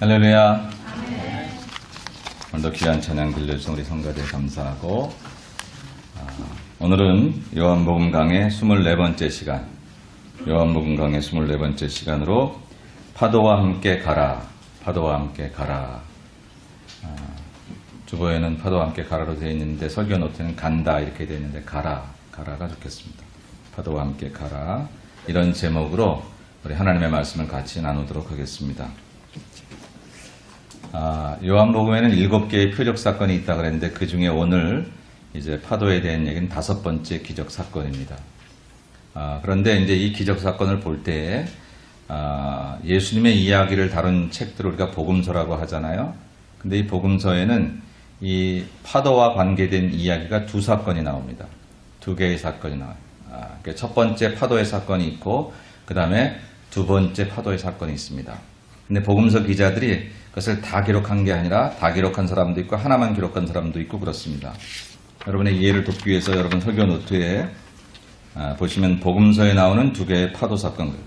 할렐루야. 오늘도 귀한 찬양 들려주신 우리 성가대 감사하고, 오늘은 요한복음 강의 24번째 시간, 요한복음 강의 24번째 시간으로 파도와 함께 가라, 파도와 함께 가라. 주보에는 파도와 함께 가라로 되어 있는데 설교 노트는 간다 이렇게 되어 있는데 가라가 좋겠습니다. 파도와 함께 가라. 이런 제목으로 우리 하나님의 말씀을 같이 나누도록 하겠습니다. 요한복음에는 7개의 표적 사건이 있다 그랬는데 그 중에 오늘 이제 파도에 대한 얘기는 5번째 기적 사건입니다. 그런데 이제 이 기적 사건을 볼 때 예수님의 이야기를 다룬 책들을 우리가 복음서라고 하잖아요. 근데 이 복음서에는 이 파도와 관계된 이야기가 두 사건이 나옵니다. 2개의 사건이 나와요. 첫 번째 파도의 사건이 있고 그 다음에 두 번째 파도의 사건이 있습니다. 근데 복음서 기자들이 그것을 다 기록한 게 아니라 다 기록한 사람도 있고 하나만 기록한 사람도 있고 그렇습니다. 여러분의 이해를 돕기 위해서 여러분 설교 노트에 보시면 복음서에 나오는 2개의 파도 사건들.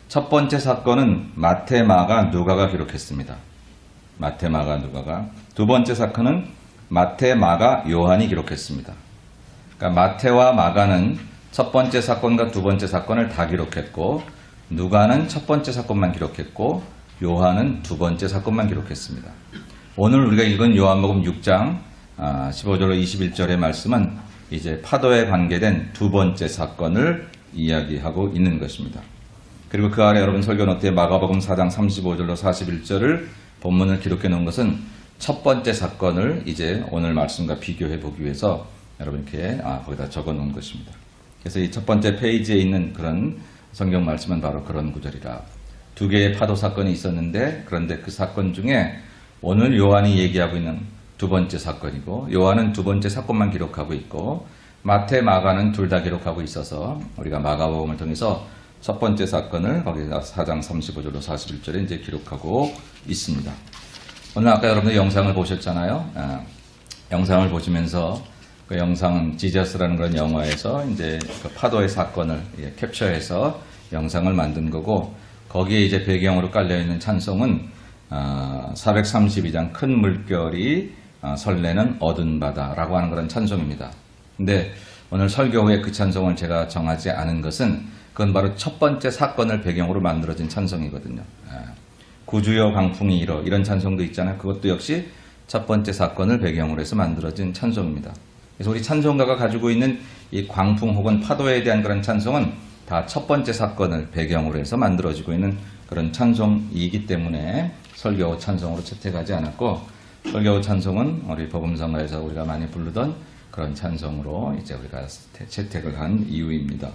첫 번째 사건은 마태, 마가, 누가가 기록했습니다. 마태, 마가, 누가가. 두 번째 사건은 마태, 마가, 요한이 기록했습니다. 그러니까 마태와 마가는 첫 번째 사건과 두 번째 사건을 다 기록했고 누가는 첫 번째 사건만 기록했고 요한은 두 번째 사건만 기록했습니다. 오늘 우리가 읽은 요한복음 6장 15절로 21절의 말씀은 이제 파도에 관계된 두 번째 사건을 이야기하고 있는 것입니다. 그리고 그 아래 여러분 설교 노트에 마가복음 4장 35절로 41절을 본문을 기록해 놓은 것은 첫 번째 사건을 이제 오늘 말씀과 비교해 보기 위해서 여러분 이렇게 거기다 적어 놓은 것입니다. 그래서 이 첫 번째 페이지에 있는 그런 성경 말씀은 바로 그런 구절이라. 2개의 파도 사건이 있었는데 그런데 그 사건 중에 오늘 요한이 얘기하고 있는 두 번째 사건이고 요한은 두 번째 사건만 기록하고 있고 마태, 마가는 둘 다 기록하고 있어서 우리가 마가복음을 통해서 첫 번째 사건을 거기다 4장 35절로 41절에 이제 기록하고 있습니다. 오늘 아까 여러분들 영상을 보셨잖아요. 영상을 보시면서 그 영상은 지저스라는 그런 영화에서 이제 그 파도의 사건을 캡처해서 영상을 만든 거고 거기에 이제 배경으로 깔려있는 찬송은 432장 큰 물결이 설레는 어두운 바다라고 하는 그런 찬송입니다. 근데 오늘 설교 후에 그 찬송을 제가 정하지 않은 것은 그건 바로 첫 번째 사건을 배경으로 만들어진 찬송이거든요. 구주여 광풍이 일어 이런 찬송도 있잖아요. 그것도 역시 첫 번째 사건을 배경으로 해서 만들어진 찬송입니다. 그래서 우리 찬송가가 가지고 있는 이 광풍 혹은 파도에 대한 그런 찬송은 다 첫 번째 사건을 배경으로 해서 만들어지고 있는 그런 찬송이기 때문에 설교 찬송으로 채택하지 않았고 설교 찬송은 우리 복음성가에서 우리가 많이 부르던 그런 찬송으로 이제 우리가 채택을 한 이유입니다.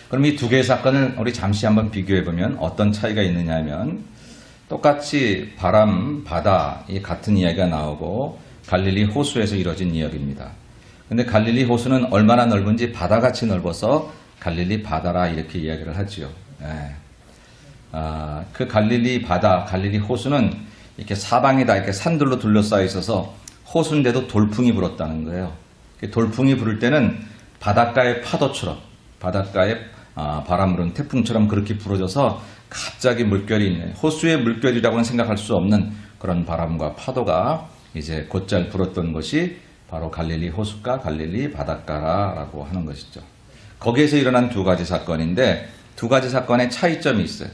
그럼 이 2개의 사건을 우리 잠시 한번 비교해 보면 어떤 차이가 있느냐 하면 똑같이 바람, 바다 이 같은 이야기가 나오고 갈릴리 호수에서 이루어진 이야기입니다. 근데 갈릴리 호수는 얼마나 넓은지 바다같이 넓어서 갈릴리 바다라 이렇게 이야기를 하지요. 그 갈릴리 바다, 갈릴리 호수는 이렇게 사방이 다 이렇게 산들로 둘러싸여 있어서 호수인데도 돌풍이 불었다는 거예요. 돌풍이 부를 때는 바닷가의 파도처럼, 바닷가의 바람 부는 태풍처럼 그렇게 불어져서 갑자기 물결이 있는, 호수의 물결이라고는 생각할 수 없는 그런 바람과 파도가 이제 곧잘 불었던 것이 바로 갈릴리 호수가 갈릴리 바닷가라고 하는 것이죠. 거기에서 일어난 2가지 사건인데 2가지 사건의 차이점이 있어요.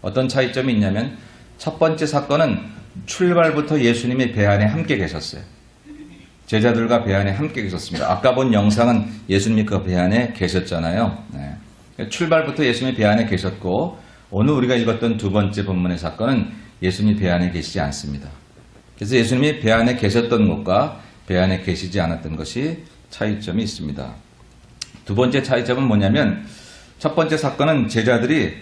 어떤 차이점이 있냐면 첫 번째 사건은 출발부터 예수님이 배 안에 함께 계셨어요. 제자들과 배 안에 함께 계셨습니다. 아까 본 영상은 예수님이 그 배 안에 계셨잖아요. 출발부터 예수님이 배 안에 계셨고 오늘 우리가 읽었던 두 번째 본문의 사건은 예수님이 배 안에 계시지 않습니다. 그래서 예수님이 배 안에 계셨던 것과 배 안에 계시지 않았던 것이 차이점이 있습니다. 두 번째 차이점은 뭐냐면 첫 번째 사건은 제자들이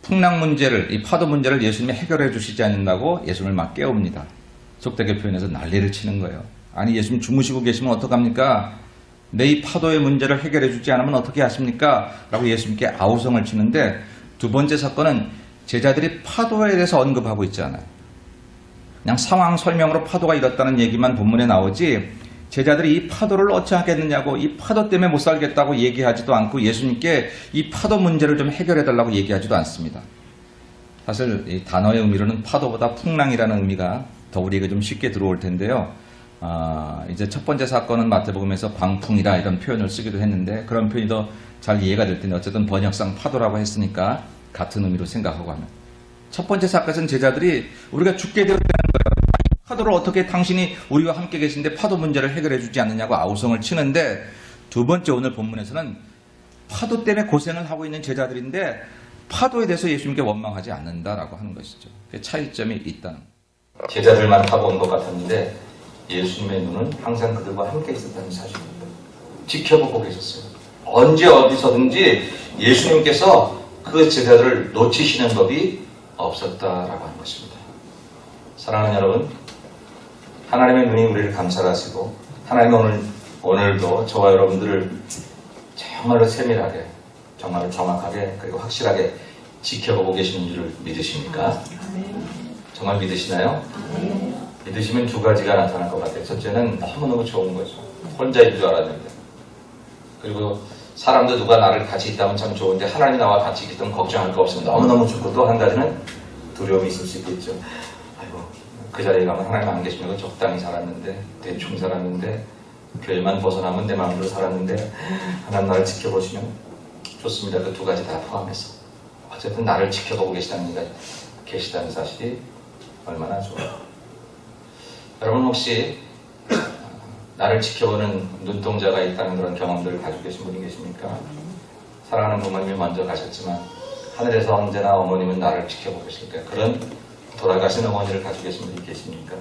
풍랑 문제를, 이 파도 문제를 예수님이 해결해 주시지 않는다고 예수님을 막 깨웁니다. 속되게 표현해서 난리를 치는 거예요. 아니 예수님 주무시고 계시면 어떡합니까? 내 이 파도의 문제를 해결해 주지 않으면 어떻게 하십니까? 라고 예수님께 아우성을 치는데 두 번째 사건은 제자들이 파도에 대해서 언급하고 있지 않아요. 그냥 상황 설명으로 파도가 일었다는 얘기만 본문에 나오지 제자들이 이 파도를 어찌하겠느냐고, 이 파도 때문에 못 살겠다고 얘기하지도 않고 예수님께 이 파도 문제를 좀 해결해달라고 얘기하지도 않습니다. 사실 이 단어의 의미로는 파도보다 풍랑이라는 의미가 더 우리에게 좀 쉽게 들어올 텐데요. 이제 첫 번째 사건은 마태복음에서 광풍이라 이런 표현을 쓰기도 했는데, 그런 표현이 더 잘 이해가 될 텐데, 어쨌든 번역상 파도라고 했으니까 같은 의미로 생각하고 하면, 첫 번째 사건은 제자들이 우리가 죽게 되었다는 거예요. 파도를 어떻게 당신이 우리와 함께 계신데 파도 문제를 해결해 주지 않느냐고 아우성을 치는데, 두 번째 오늘 본문에서는 파도 때문에 고생을 하고 있는 제자들인데 파도에 대해서 예수님께 원망하지 않는다라고 하는 것이죠. 차이점이 있다는 거예요. 제자들만 타고 온 것 같았는데 예수님의 눈은 항상 그들과 함께 있었다는 사실입니다. 지켜보고 계셨어요. 언제 어디서든지 예수님께서 그 제자들을 놓치시는 법이 없었다라고 하는 것입니다. 사랑하는 여러분, 하나님의 눈이 우리를 감찰하시고 하나님은 오늘도 저와 여러분들을 정말로 세밀하게, 정말로 정확하게, 그리고 확실하게 지켜보고 계시는 줄을 믿으십니까? 정말 믿으시나요? 믿으시면 두 가지가 나타날 것 같아요. 첫째는 너무너무 좋은 거죠. 혼자인 줄 알았는데. 그리고 사람도 누가 나를 같이 있다면 참 좋은데 하나님이 나와 같이 있기 때문에 걱정할 거 없으면 너무너무 좋고, 또 한 가지는 두려움이 있을 수 있겠죠. 아이고, 그 자리에 가면 하나님 안 계시면 적당히 살았는데, 대충 살았는데, 교회만 벗어나면 내 마음대로 살았는데 하나님 나를 지켜보시면 좋습니다. 그 두 가지 다 포함해서 어쨌든 나를 지켜보고 계시다는 사실이 얼마나 좋아요. 여러분 혹시 나를 지켜보는 눈동자가 있다는 그런 경험들을 가지고 계신 분이 계십니까? 사랑하는 부모님이 먼저 가셨지만 하늘에서 언제나 어머님은 나를 지켜보고 계실까요? 그런 돌아가신 어머니를 가지고 계신 분이 계십니까?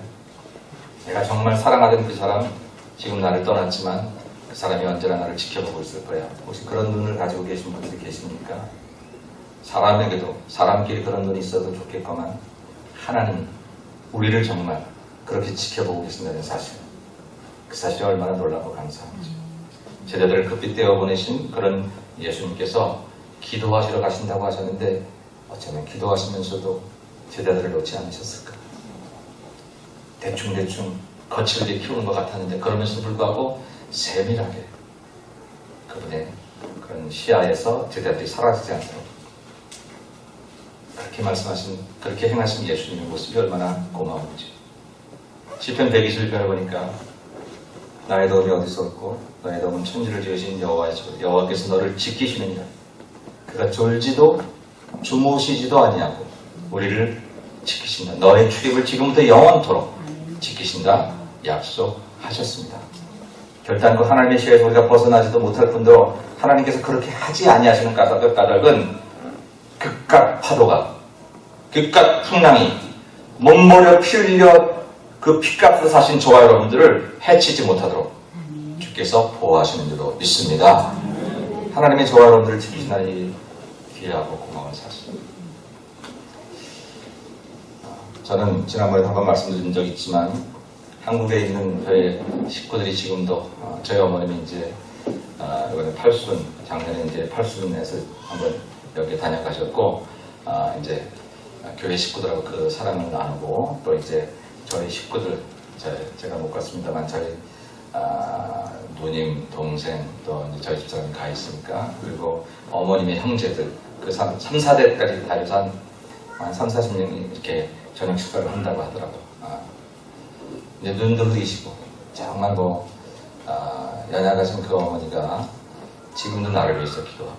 내가 정말 사랑하던 그 사람, 지금 나를 떠났지만 그 사람이 언제나 나를 지켜보고 있을 거야. 혹시 그런 눈을 가지고 계신 분들이 계십니까? 사람에게도 사람끼리 그런 눈이 있어도 좋겠구만, 하나님 우리를 정말 그렇게 지켜보고 계신다는 사실, 그 사실이 얼마나 놀랍고 감사한지. 제자들을 급히 떼어보내신 그런 예수님께서 기도하시러 가신다고 하셨는데 어쩌면 기도하시면서도 제자들을 놓지 않으셨을까? 대충대충 거칠게 키우는 것 같았는데 그러면서도 불구하고 세밀하게 그분의 그런 시야에서 제자들이 사라지지 않도록 그렇게 말씀하신, 그렇게 행하신 예수님의 모습이 얼마나 고마운지. 시편 121편을 보니까 나의 도움이 어디서 없고 너의 도움은 천지를 지으신 여호와께서 너를 지키시느니라. 그가 졸지도 주무시지도 아니하고 우리를 지키신다. 너의 출입을 지금부터 영원토록 지키신다 약속하셨습니다. 결단코 하나님의 시야에서 우리가 벗어나지도 못할 뿐더러 하나님께서 그렇게 하지 아니하시는 까닭은 극각 파도가, 극각 풍랑이 몸머려 피 흘려 그 피값으로 사신 저와 여러분들을 해치지 못하도록 주께서 보호하시는 줄로 믿습니다. 하나님의 저와 여러분들을 지키시는 이 귀하고 고마운 사실. 저는 지난번에 한번 말씀드린 적이 있지만 한국에 있는 저희 식구들이 지금도 저희 어머님이 이제 이번에 팔순, 작년에 이제 팔순에서 한번 여기 다녀가셨고 이제 교회 식구들하고 그 사랑을 나누고, 또 이제 저희 식구들, 제가 못 갔습니다만 저희 누님, 동생, 또 이제 저희 집사람이 가 있으니까, 그리고 어머님의 형제들, 그 3, 4대까지 다 해서 한 3, 40명이 이렇게 저녁 식사를 한다고 하더라고요. 이제 눈도 흐리시고, 정말 연약하신 그 어머니가 지금도 나를 위해서 기도하고,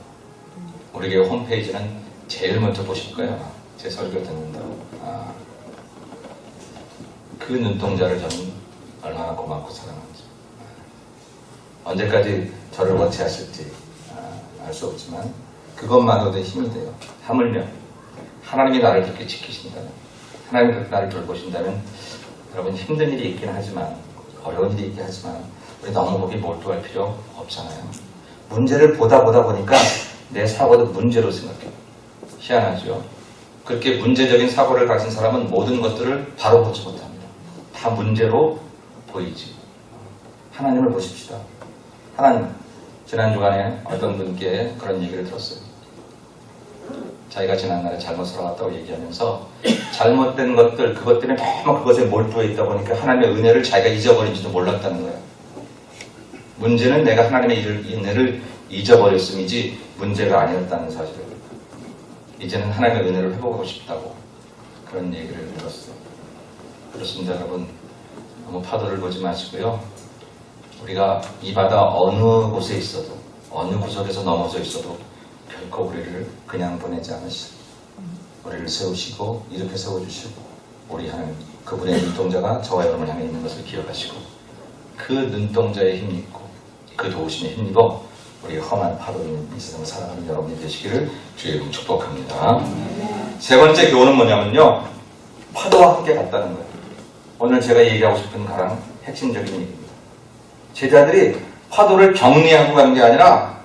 우리 교회 홈페이지는 제일 먼저 보실 거예요. 제 설교 듣는다고. 그 눈동자를 저는 얼마나 고맙고 사랑하는지. 언제까지 저를 원치하실지 알 수 없지만 그것만으로도 힘이 돼요. 하물며 하나님이 나를 그렇게 지키신다면, 하나님이 그렇게 나를 돌보신다면, 여러분 힘든 일이 있긴 하지만, 어려운 일이 있긴 하지만 우리 너무 거기 몰두할 필요 없잖아요. 문제를 보다 보니까 내 사고도 문제로 생각해요. 희한하죠. 그렇게 문제적인 사고를 가진 사람은 모든 것들을 바로 보지 못합니다. 다 문제로 보이지. 하나님을 보십시다. 하나님, 지난 주간에 어떤 분께 그런 얘기를 들었어요. 자기가 지난날에 잘못 살아왔다고 얘기하면서 잘못된 것들, 그것 때문에 너무 그것에 몰두해 있다 보니까 하나님의 은혜를 자기가 잊어버린지도 몰랐다는 거예요. 문제는 내가 하나님의 은혜를 잊어버렸음이지 문제가 아니었다는 사실을. 이제는 하나님의 은혜를 회복하고 싶다고 그런 얘기를 들었어요. 그렇습니다, 여러분. 너무 파도를 보지 마시고요. 우리가 이 바다 어느 곳에 있어도 어느 구석에서 넘어져 있어도 결코 우리를 그냥 보내지 않으시고 우리를 세우시고 이렇게 세워주시고 우리 하나님 그분의 눈동자가 저와 여러분을 향해 있는 것을 기억하시고 그 눈동자에 힘입고 그 도우심에 힘입어 우리 험한 파도인 이 세상을 살아가는 여러분이 되시기를 주의 이름 축복합니다. 세 번째 교훈은 뭐냐면요. 파도와 함께 갔다는 거예요. 오늘 제가 얘기하고 싶은 가장 핵심적인 얘기입니다. 제자들이 파도를 정리하고 간 게 아니라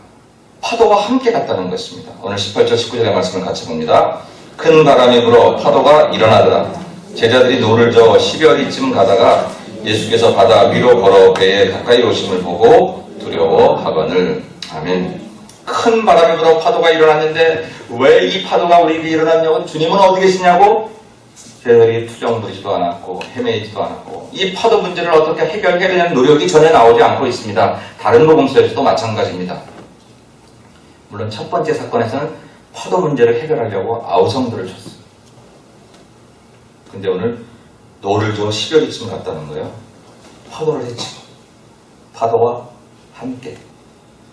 파도와 함께 갔다는 것입니다. 오늘 18절 19절의 말씀을 같이 봅니다. 큰 바람이 불어 파도가 일어나더라. 제자들이 노를 저어 10여리쯤 가다가 예수께서 바다 위로 걸어 배에 가까이 오심을 보고 두려워하거늘. 아멘. 큰 바람이 불어 파도가 일어났는데 왜 이 파도가 우리에게 일어났냐고 주님은 어디 계시냐고 제자들이 투정 부리지도 않았고 헤매지도 않았고 이 파도 문제를 어떻게 해결해야 되냐는 노력이 전혀 나오지 않고 있습니다. 다른 복음서에서도 마찬가지입니다. 물론 첫 번째 사건에서는 파도 문제를 해결하려고 아우성들을 쳤어요. 근데 오늘 노를 저어 10여리쯤 갔다는 거예요. 파도를 헤치고 파도와 함께.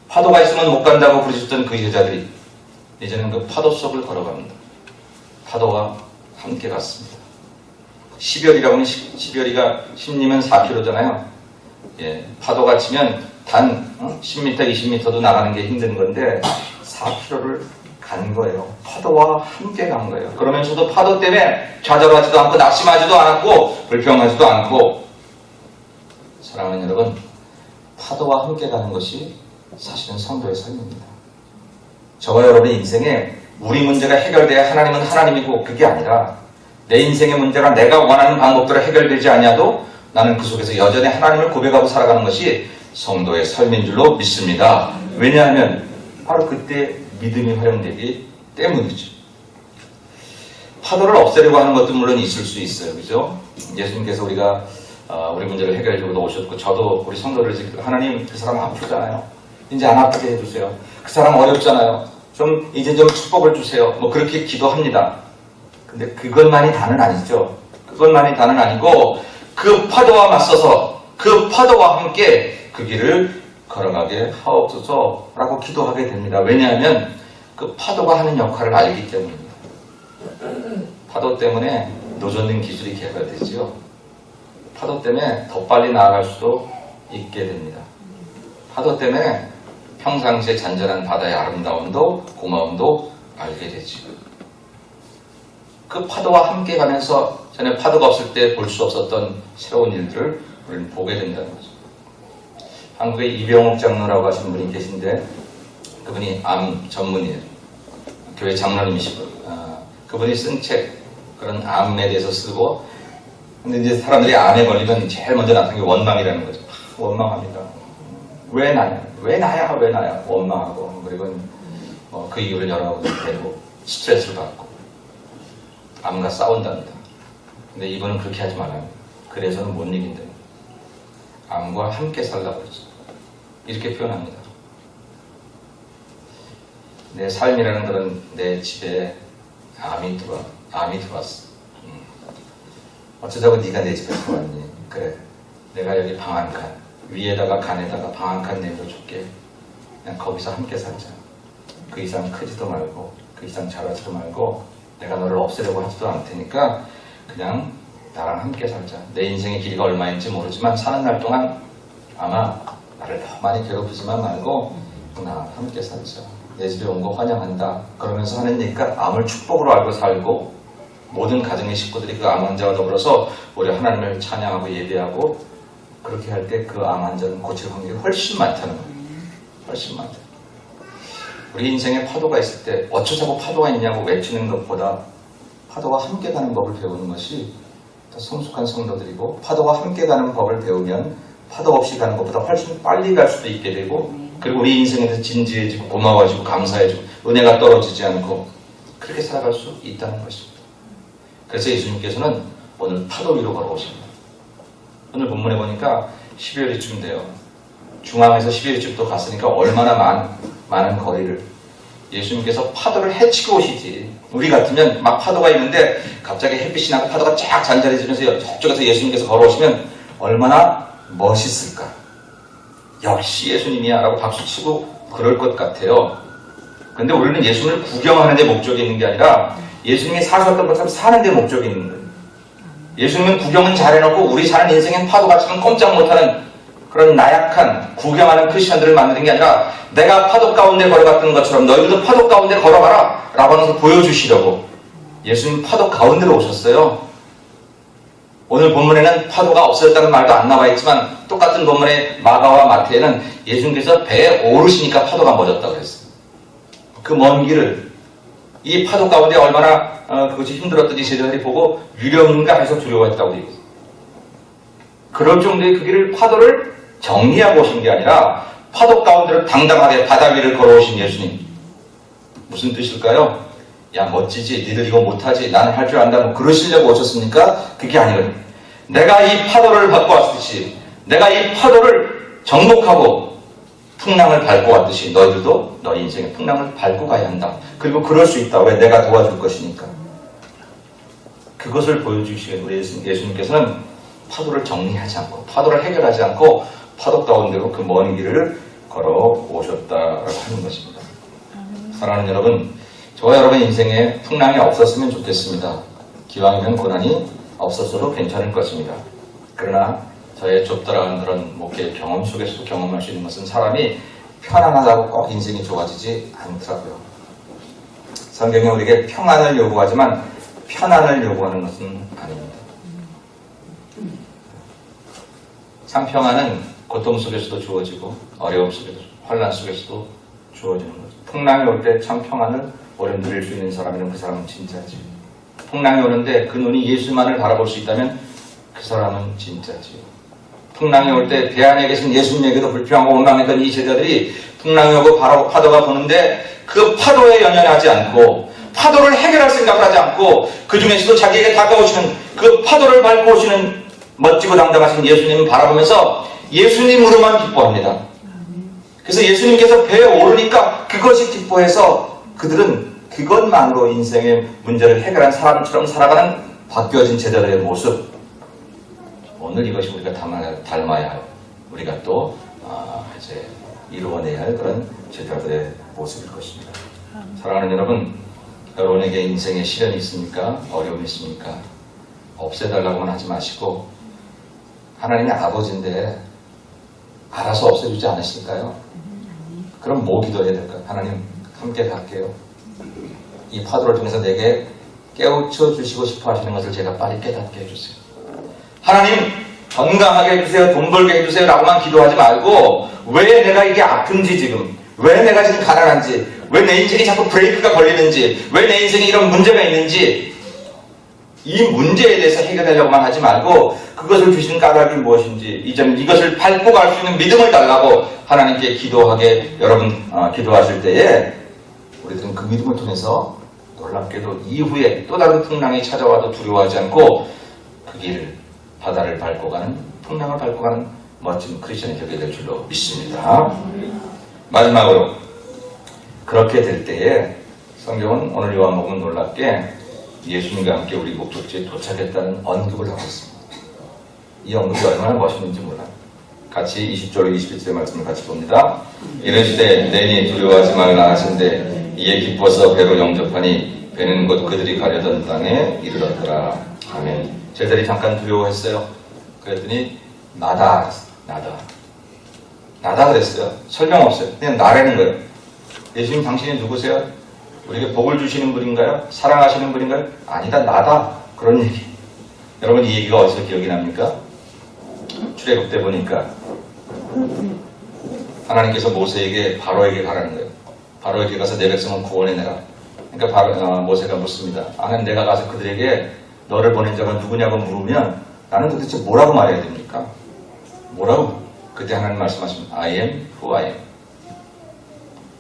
파도가 있으면 못 간다고 부르셨던 그 제자들이 이제는 그 파도 속을 걸어갑니다. 파도와 함께 갔습니다. 10여리라고 하면 10여리가 10리면 4km잖아요. 예, 파도가 치면 단 10m, 20m도 나가는 게 힘든 건데 4km를 간 거예요. 파도와 함께 간 거예요. 그러면서도 파도 때문에 좌절하지도 않고 낙심하지도 않았고 불평하지도 않고. 사랑하는 여러분, 파도와 함께 가는 것이 사실은 성도의 삶입니다. 저와 여러분의 인생에 우리 문제가 해결돼야 하나님은 하나님이고 그게 아니라 내 인생의 문제가 내가 원하는 방법대로 해결되지 않아도 나는 그 속에서 여전히 하나님을 고백하고 살아가는 것이 성도의 삶인 줄로 믿습니다. 왜냐하면 바로 그때 믿음이 활용되기 때문이죠. 파도를 없애려고 하는 것도 물론 있을 수 있어요. 그죠? 예수님께서 우리 문제를 해결해 주고 오셨고 저도 우리 성도를 지키고 하나님 그 사람 아프잖아요. 이제 안 아프게 해주세요. 그 사람 어렵잖아요. 이제 좀 축복을 주세요. 뭐 그렇게 기도합니다. 근데 그것만이 다는 아니죠. 그것만이 다는 아니고 그 파도와 맞서서 그 파도와 함께 그 길을 걸어가게 하옵소서라고 기도하게 됩니다. 왜냐하면 그 파도가 하는 역할을 알기 때문입니다. 파도 때문에 노젓는 기술이 개발되지요. 파도 때문에 더 빨리 나아갈 수도 있게 됩니다. 파도 때문에 평상시에 잔잔한 바다의 아름다움도 고마움도 알게 되죠. 그 파도와 함께 가면서 전에 파도가 없을 때 볼 수 없었던 새로운 일들을 우리는 보게 된다는 거죠. 한국에 이병옥 장로라고 하신 분이 계신데 그분이 암 전문이에요. 교회 장로님이시고 그분이 쓴 책, 그런 암에 대해서 쓰고 근데 이제 사람들이 암에 걸리면 제일 먼저 나타나는 게 원망이라는 거죠. 원망합니다. 왜 나야? 왜 나야? 왜 나야? 원망하고 그리고 그 이유를 여러 가지 되고 스트레스를 받고 암과 싸운답니다. 근데 이분은 그렇게 하지 말아요. 그래서는 못 이긴다. 암과 함께 살라고 그러죠. 이렇게 표현합니다. 내 삶이라는 그런 내 집에 암이 들어왔어. 어쩌자고 네가 내 집에 들어왔니? 그래. 내가 여기 방 한 칸, 위에다가 간에다가 방 한 칸 내려줄게. 그냥 거기서 함께 살자. 그 이상 크지도 말고 그 이상 자라지도 말고 내가 너를 없애려고 하지도 않을 테니까 그냥 나랑 함께 살자. 내 인생의 길이가 얼마인지 모르지만 사는 날 동안 아마 나를 더 많이 괴롭히지만 말고 나랑 함께 살자. 내 집에 온 거 환영한다. 그러면서 하는 얘기가 암을 축복으로 알고 살고 모든 가정의 식구들이 그 암 환자와 더불어서 우리 하나님을 찬양하고 예배하고 그렇게 할 때 그 암 환자는 고칠 확률이 훨씬 많다는 거예요. 훨씬 많다. 우리 인생에 파도가 있을 때 어쩌자고 파도가 있냐고 외치는 것보다 파도와 함께 가는 법을 배우는 것이 더 성숙한 성도들이고 파도와 함께 가는 법을 배우면 파도 없이 가는 것보다 훨씬 빨리 갈 수도 있게 되고 그리고 우리 인생에서 진지해지고 고마워지고 감사해지고 은혜가 떨어지지 않고 그렇게 살아갈 수 있다는 것입니다. 그래서 예수님께서는 오늘 파도 위로 걸어오십니다. 오늘 본문에 보니까 12월이쯤 돼요. 중앙에서 11집도 갔으니까 얼마나 많은 거리를 예수님께서 파도를 헤치고 오시지. 우리 같으면 막 파도가 있는데 갑자기 햇빛이 나고 파도가 쫙 잔잔해지면서 저쪽에서 예수님께서 걸어오시면 얼마나 멋있을까. 역시 예수님이야 라고 박수치고 그럴 것 같아요. 근데 우리는 예수님을 구경하는 데 목적이 있는 게 아니라 예수님이 사셨던 것처럼 사는 데 목적이 있는 거예요. 예수님은 구경은 잘해놓고 우리 사는 인생엔 파도같이는 꼼짝 못하는 그런 나약한 구경하는 크리스천들을 만드는 게 아니라 내가 파도 가운데 걸어갔던 것처럼 너희들도 파도 가운데 걸어가라 라고 하면서 보여주시려고 예수님 파도 가운데로 오셨어요. 오늘 본문에는 파도가 없어졌다는 말도 안 나와 있지만 똑같은 본문의 마가와 마태에는 예수님께서 배에 오르시니까 파도가 멎었다고 그랬어요. 그 먼 길을 이 파도 가운데 얼마나 그것이 힘들었던지 제자들이 보고 유령인가 해서 두려워했다고 되어 있어요. 그럴 정도의 그 길을 파도를 정리하고 오신 게 아니라 파도 가운데로 당당하게 바다 위를 걸어오신 예수님. 무슨 뜻일까요? 야 멋지지 니들 이거 못하지 나는 할 줄 안다 뭐 그러시려고 오셨습니까? 그게 아니거든요. 내가 이 파도를 밟고 왔듯이 내가 이 파도를 정복하고 풍랑을 밟고 왔듯이 너희들도 너희 인생의 풍랑을 밟고 가야 한다. 그리고 그럴 수 있다. 왜? 내가 도와줄 것이니까. 그것을 보여주시는 우리 예수님께서는 파도를 정리하지 않고 파도를 해결하지 않고 파도 가운데로 그 먼 길을 걸어오셨다라고 하는 것입니다. 사랑하는 여러분, 저와 여러분의 인생에 풍랑이 없었으면 좋겠습니다. 기왕이면 고난이 없었어도 괜찮을 것입니다. 그러나 저의 좁다란 그런 목회 경험 속에서도 경험할 수 있는 것은 사람이 편안하다고 꼭 인생이 좋아지지 않더라고요. 성경이 우리에게 평안을 요구하지만 편안을 요구하는 것은 아닙니다. 참 평안은 고통 속에서도 주어지고 어려움 속에도 환난 속에서도 주어지는 거죠. 풍랑이 올 때 참 평안을 오래 누릴 수 있는 사람이면 그 사람은 진짜지. 풍랑이 오는데 그 눈이 예수만을 바라볼 수 있다면 그 사람은 진짜지. 풍랑이 올 때 배 안에 계신 예수님에게도 불평하고 원망했던 이 제자들이 풍랑이 오고 바로 파도가 부는데 그 파도에 연연하지 않고 파도를 해결할 생각을 하지 않고 그 중에서도 자기에게 다가오시는 그 파도를 밟고 오시는 멋지고 당당하신 예수님을 바라보면서 예수님으로만 기뻐합니다. 그래서 예수님께서 배에 오르니까 그것이 기뻐해서 그들은 그것만으로 인생의 문제를 해결한 사람처럼 살아가는 바뀌어진 제자들의 모습. 오늘 이것이 우리가 닮아야 할, 우리가 또 이제 이루어내야 할 그런 제자들의 모습일 것입니다. 사랑하는 여러분, 여러분에게 인생에 시련이 있습니까? 어려움이 있습니까? 없애달라고만 하지 마시고 하나님의 아버지인데 알아서 없애주지 않으실까요? 그럼 뭐 기도해야 될까요? 하나님 함께 갈게요. 이 파도를 통해서 내게 깨우쳐 주시고 싶어 하시는 것을 제가 빨리 깨닫게 해주세요. 하나님 건강하게 해주세요. 돈 벌게 해주세요. 라고만 기도하지 말고 왜 내가 이게 아픈지 지금 왜 내가 지금 가난한지 왜 내 인생이 자꾸 브레이크가 걸리는지 왜 내 인생에 이런 문제가 있는지 이 문제에 대해서 해결하려고만 하지 말고 그것을 주신 까닭이 무엇인지 이제는 이것을 밟고 갈 수 있는 믿음을 달라고 하나님께 기도하게 여러분 기도하실 때에 우리들은 그 믿음을 통해서 놀랍게도 이후에 또 다른 풍랑이 찾아와도 두려워하지 않고 그 길을 바다를 밟고 가는 풍랑을 밟고 가는 멋진 크리스천이 되게 될 줄로 믿습니다. 마지막으로 그렇게 될 때에 성경은 오늘 요한복음 놀랍게 예수님과 함께 우리 목적지에 도착했다는 언급을 하고 있습니다. 이 언급이 얼마나 멋있는지 몰라요. 같이 20절 21절의 말씀을 같이 봅니다. 이르시되 내니 두려워하지 말라 하신대 이에 기뻐서 배로 영접하니 배는 곧 그들이 가려던 땅에 이르렀더라. 아멘. 제자들이 잠깐 두려워했어요. 그랬더니 나다 그랬어요. 설명 없어요. 그냥 나라는 거예요. 예수님 당신이 누구세요? 우리에게 복을 주시는 분인가요? 사랑하시는 분인가요? 아니다 나다. 그런 얘기. 여러분 이 얘기가 어디서 기억이 납니까? 출애굽 때 보니까 하나님께서 모세에게 바로에게 가라는 거예요. 바로에게 가서 내 백성을 구원해내라. 그러니까 모세가 묻습니다. 하나님 내가 가서 그들에게 너를 보낸 자가 누구냐고 물으면 나는 도대체 뭐라고 말해야 됩니까? 뭐라고? 그때 하나님 말씀하십니다. I am who I am.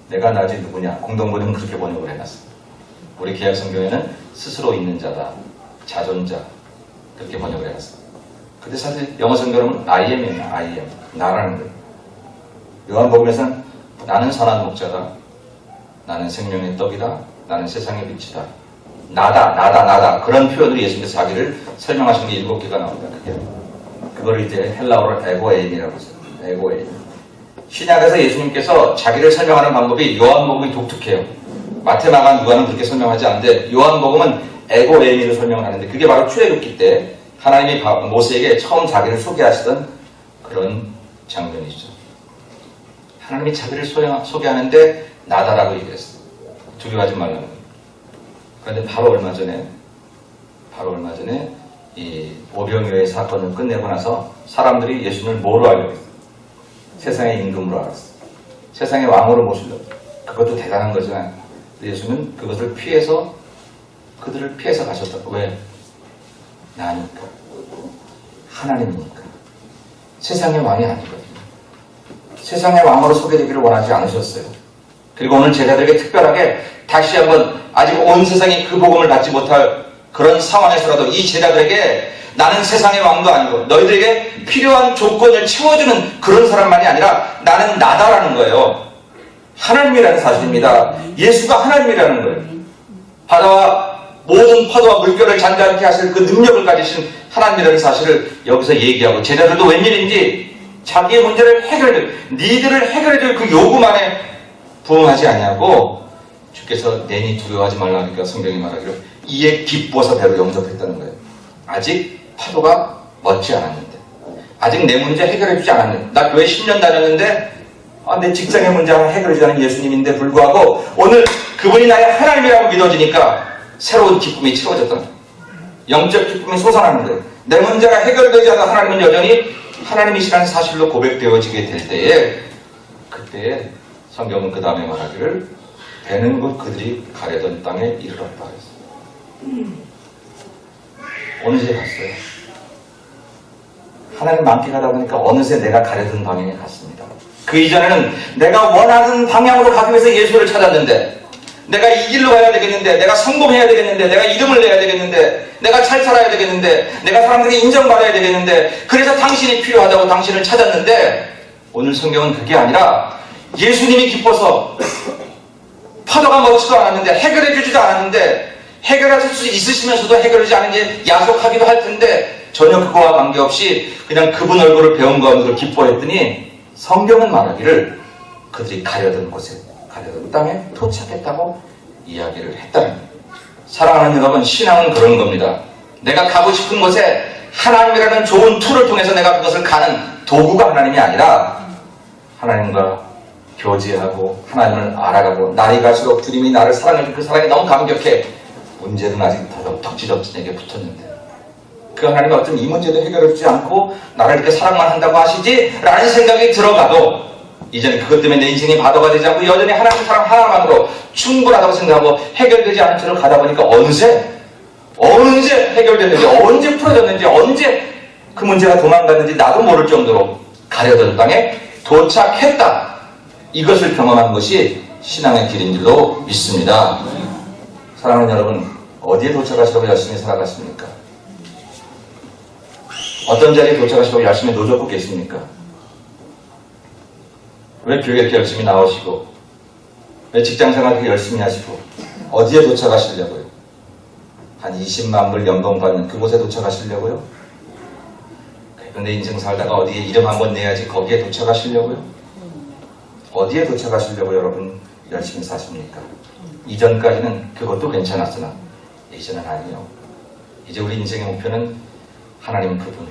내가 나지 누구냐. 공동번역은 그렇게 번역을 해놨어요. 우리 개역 성경에는 스스로 있는 자다. 자존자. 그렇게 번역을 해놨어요. 근데 사실 영어 성경은 I am이에요. I am. 나라는 거예요. 요한복음에서는 나는 선한 목자다. 나는 생명의 떡이다. 나는 세상의 빛이다. 나다. 그런 표현으로 예수님께서 자기를 설명하신 게 7개가 나옵니다. 그걸 이제 헬라어로 에고에인이라고 해서 에고에인. 신약에서 예수님께서 자기를 설명하는 방법이 요한복음이 독특해요. 마태마가 누가는 그렇게 설명하지 않는데 요한복음은 에고에인으로 설명을 하는데 그게 바로 출애굽기 때 하나님이 모세에게 처음 자기를 소개하시던 그런 장면이죠. 하나님이 자기를 소개하는데 나다라고 얘기했어요. 두려워하지 말라고. 그런데 바로 얼마 전에 이 오병이어의 사건을 끝내고 나서 사람들이 예수님을 뭐로 알려고 했어요? 세상의 임금으로 알았어요. 세상의 왕으로 모시려고. 그것도 대단한 거잖아요. 예수는 그것을 피해서 그들을 피해서 가셨다. 왜? 나니까. 하나님이니까. 세상의 왕이 아니거든요. 세상의 왕으로 소개되기를 원하지 않으셨어요. 그리고 오늘 제자들에게 특별하게 다시 한번 아직 온 세상이 그 복음을 받지 못할 그런 상황에서라도 이 제자들에게 나는 세상의 왕도 아니고 너희들에게 필요한 조건을 채워주는 그런 사람만이 아니라 나는 나다라는 거예요. 하나님이라는 사실입니다. 예수가 하나님이라는 거예요. 바다와 모든 파도와 물결을 잔잔케 하실 그 능력을 가지신 하나님이라는 사실을 여기서 얘기하고 제자들도 웬일인지 자기의 문제를 니들을 해결해줄 그 요구만에 부응하지 아니하고 주께서 내니 두려워하지 말라 하니까 성경이 말하기로 이에 기뻐서 배로 영접했다는 거예요. 아직 파도가 멎지 않았는데 아직 내 문제 해결해주지 않았는데 나 교회 10년 다녔는데 내 직장의 문제 하나 해결해주지 않은 예수님인데 불구하고 오늘 그분이 나의 하나님이라고 믿어지니까 새로운 기쁨이 채워졌다. 영적 기쁨이 솟아나는 거예요. 내 문제가 해결되지 않아 하나님은 여전히 하나님이시라는 사실로 고백되어지게 될 때에 그때에 성경은 그 다음에 말하기를 배는 곧 그들이 가려던 땅에 이르렀다 했어요. 어느새 갔어요. 하나님 만께 가다 보니까 어느새 내가 가려던 방향에 갔습니다. 그 이전에는 내가 원하는 방향으로 가기 위해서 예수를 찾았는데 내가 이 길로 가야 되겠는데 내가 성공해야 되겠는데 내가 이름을 내야 되겠는데 내가 잘 살아야 되겠는데 내가 사람들에게 인정받아야 되겠는데 그래서 당신이 필요하다고 당신을 찾았는데 오늘 성경은 그게 아니라 예수님이 기뻐서 파도가 멎지도 않았는데 해결해 주지도 않았는데 해결하실 수 있으시면서도 해결하지 않은 게 야속하기도 할 텐데 전혀 그거와 관계없이 그냥 그분 얼굴을 배운 가운데로 기뻐했더니 성경은 말하기를 그들이 가려던 곳에 가려던 땅에 도착했다고 이야기를 했다는 거예요. 사랑하는 여러분, 신앙은 그런 겁니다. 내가 가고 싶은 곳에 하나님이라는 좋은 툴을 통해서 내가 그것을 가는 도구가 하나님이 아니라 하나님과 교제하고 하나님을 알아가고 날이 갈수록 주님이 나를 사랑해주고 그 사랑이 너무 감격해. 문제는 아직 더더욱 덕지덕지에게 붙었는데 그 하나님이 어쩜 이 문제도 해결해주지 않고 나를 이렇게 사랑만 한다고 하시지? 라는 생각이 들어가도 이제는 그것 때문에 내 인생이 바다가 되지 않고 여전히 하나님 사랑 하나만으로 충분하다고 생각하고 해결되지 않은 채로 가다 보니까 어느새 해결됐는지 언제 풀어졌는지 언제 그 문제가 도망갔는지 나도 모를 정도로 가려던 땅에 도착했다. 이것을 경험한 것이 신앙의 길인 줄로 믿습니다. 사랑하는 여러분, 어디에 도착하시려고 열심히 살아가십니까? 어떤 자리에 도착하시려고 열심히 노젓고 계십니까? 왜 교회 이렇게 열심히 나오시고 왜 직장생활 그렇게 열심히 하시고 어디에 도착하시려고요? 한 20만 불 연봉 받는 그곳에 도착하시려고요? 그런데 인생 살다가 어디에 이름 한번 내야지 거기에 도착하시려고요? 어디에 도착하시려고 여러분 열심히 사십니까? 이전까지는 그것도 괜찮았으나 이제는 아니요. 이제 우리 인생의 목표는 하나님 그분,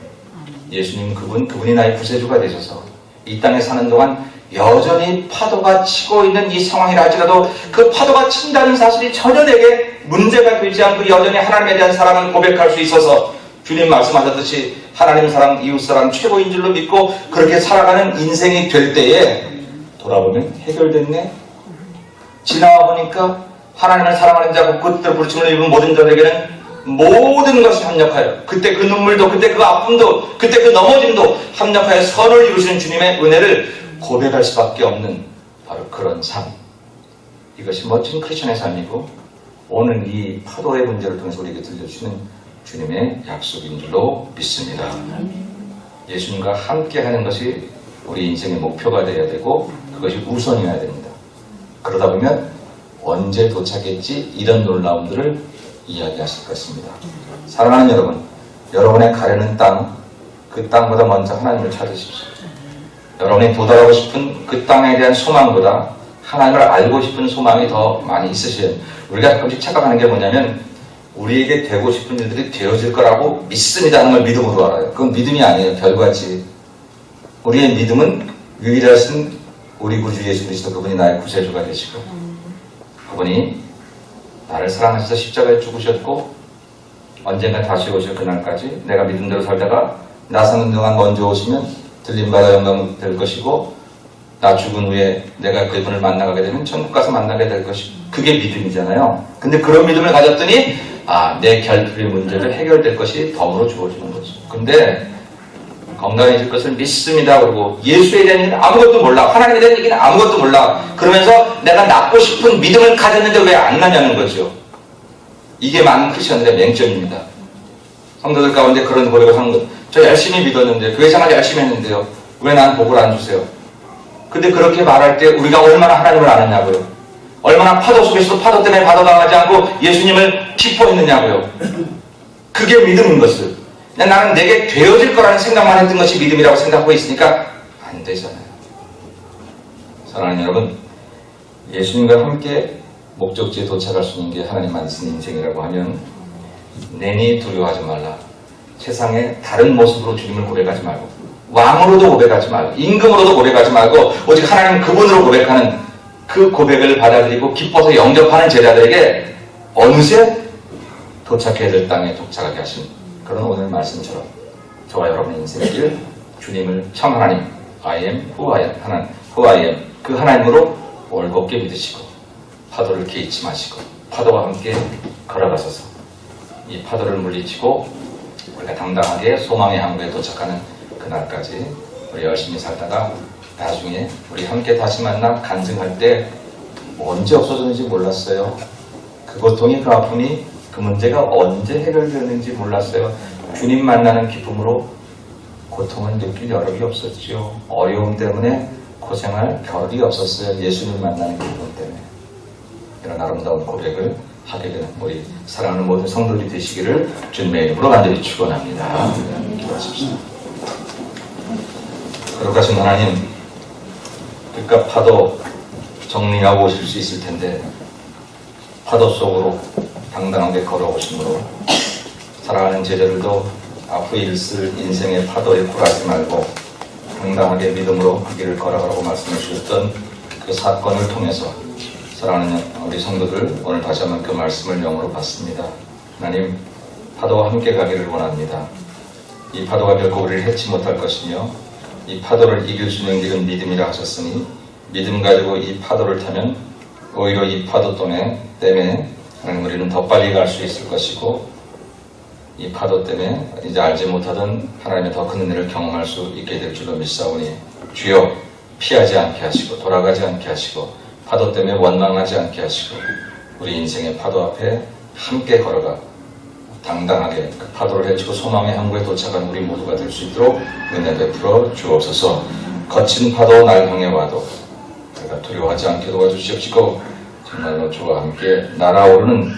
예수님 그분, 그분이 나의 구세주가 되셔서 이 땅에 사는 동안 여전히 파도가 치고 있는 이 상황이라 할지라도 그 파도가 친다는 사실이 전혀 내게 문제가 되지 않고 여전히 하나님에 대한 사랑을 고백할 수 있어서 주님 말씀하셨듯이 하나님 사랑, 이웃 사랑 최고인 줄로 믿고 그렇게 살아가는 인생이 될 때에 돌아보면 해결됐네? 지나와 보니까 하나님을 사랑하는 자, 그때로 부르심을 입은 모든 자들에게는 모든 것이 합력하여 그때 그 눈물도 그때 그 아픔도 그때 그 넘어짐도 합력하여 선을 이루시는 주님의 은혜를 고백할 수밖에 없는 바로 그런 삶. 이것이 멋진 크리스천의 삶이고 오늘 이 파도의 문제를 통해서 우리에게 들려주시는 주님의 약속인 줄로 믿습니다. 예수님과 함께 하는 것이 우리 인생의 목표가 되어야 되고 그것이 우선이어야 됩니다. 그러다 보면 언제 도착했지 이런 놀라움들을 이야기하실 것입니다. 사랑하는 여러분, 여러분의 가려는 땅, 그 땅보다 먼저 하나님을 찾으십시오. 여러분이 도달하고 싶은 그 땅에 대한 소망보다 하나님을 알고 싶은 소망이 더 많이 있으셔요. 우리가 가끔씩 착각하는 게 뭐냐면 우리에게 되고 싶은 일들이 되어질 거라고 믿습니다 하는 걸 믿음으로 알아요. 그건 믿음이 아니에요. 결과지. 우리의 믿음은 유일하신 우리 구주 예수 그리스도, 그분이 나의 구세주가 되시고 그분이 나를 사랑하셔서 십자가에 죽으셨고 언젠가 다시 오실 그날까지 내가 믿음대로 살다가 나 사는 동안 먼저 오시면 들림받아 영광 될 것이고 나 죽은 후에 내가 그분을 만나게 되면 천국 가서 만나게 될 것이고 그게 믿음이잖아요. 근데 그런 믿음을 가졌더니 내 결핍의 문제를 해결될 것이 덤으로 주어지는 거죠. 근데 건강해질 것을 믿습니다. 그러고 예수에 대한 얘기는 아무것도 몰라. 하나님에 대한 얘기는 아무것도 몰라. 그러면서 내가 낳고 싶은 믿음을 가졌는데 왜 안 나냐는 거죠. 이게 많은 크리스천들의 맹점입니다. 성도들 가운데 그런 고백을 하는 것. 저 열심히 믿었는데 교회 생활 열심히 했는데요. 왜 난 복을 안 주세요? 근데 그렇게 말할 때 우리가 얼마나 하나님을 아느냐고요. 얼마나 파도 속에서도 파도 때문에 파도당하지 않고 예수님을 기뻐했느냐고요. 그게 믿음인 것을. 나는 내게 되어질 거라는 생각만 했던 것이 믿음이라고 생각하고 있으니까 안 되잖아요. 사랑하는 여러분, 예수님과 함께 목적지에 도착할 수 있는 게 하나님만 쓰는 인생이라고 하면 내니 두려워하지 말라. 세상에 다른 모습으로 주님을 고백하지 말고 왕으로도 고백하지 말고 임금으로도 고백하지 말고 오직 하나님 그분으로 고백하는 그 고백을 받아들이고 기뻐서 영접하는 제자들에게 어느새 도착해야 될 땅에 도착하게 하신 그런 오늘 말씀처럼 저와 여러분의 인생의 길 주님을 참 하나님 I am who I am 그 하나님으로 올곧게 믿으시고 파도를 개의치 마시고 파도와 함께 걸어가셔서 이 파도를 물리치고 우리가 당당하게 소망의 항구에 도착하는 그날까지 우리 열심히 살다가 나중에 우리 함께 다시 만나 간증할 때 언제 없어졌는지 몰랐어요. 그 고통이 그 아픔이 그 문제가 언제 해결되었는지 몰랐어요. 주님 만나는 기쁨으로 고통을 느낄 여력이 없었죠. 어려움 때문에 고생할 겨를이 없었어요. 예수님 만나는 기쁨 때문에. 이런 아름다운 고백을 하게 되는 우리 사랑하는 모든 성도들이 되시기를 주님의 이름으로 간절히 축원합니다. 기도하십시오. 거룩하신 하나님, 그깟 파도 정리하고 오실 수 있을 텐데 파도 속으로 당당하게 걸어오심으로 사랑하는 제자들도 앞으로 있을 인생의 파도에 굴하지 말고 당당하게 믿음으로 그 길을 걸어가라고 말씀해 주셨던 그 사건을 통해서 사랑하는 우리 성도들 오늘 다시 한번 그 말씀을 영으로 받습니다. 하나님, 파도와 함께 가기를 원합니다. 이 파도가 결코 우리를 해치 못할 것이며 이 파도를 이길 수 있는 길은 믿음이라 하셨으니 믿음 가지고 이 파도를 타면 오히려 이 파도 때문에 하나님 우리는 더 빨리 갈 수 있을 것이고 이 파도 때문에 이제 알지 못하던 하나님의 더 큰 은혜를 경험할 수 있게 될 줄로 믿사오니 주여 피하지 않게 하시고 돌아가지 않게 하시고 파도 때문에 원망하지 않게 하시고 우리 인생의 파도 앞에 함께 걸어가 당당하게 그 파도를 헤치고 소망의 항구에 도착한 우리 모두가 될 수 있도록 은혜 베풀어 주옵소서. 거친 파도 날 향해 와도 내가 두려워하지 않게 도와주시옵시고 정말로 주와 함께 날아오르는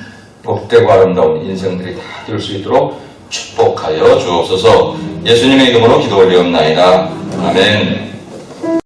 복되고 아름다운 인생들이 다 될 수 있도록 축복하여 주옵소서. 예수님의 이름으로 기도 올리옵나이다. 아멘.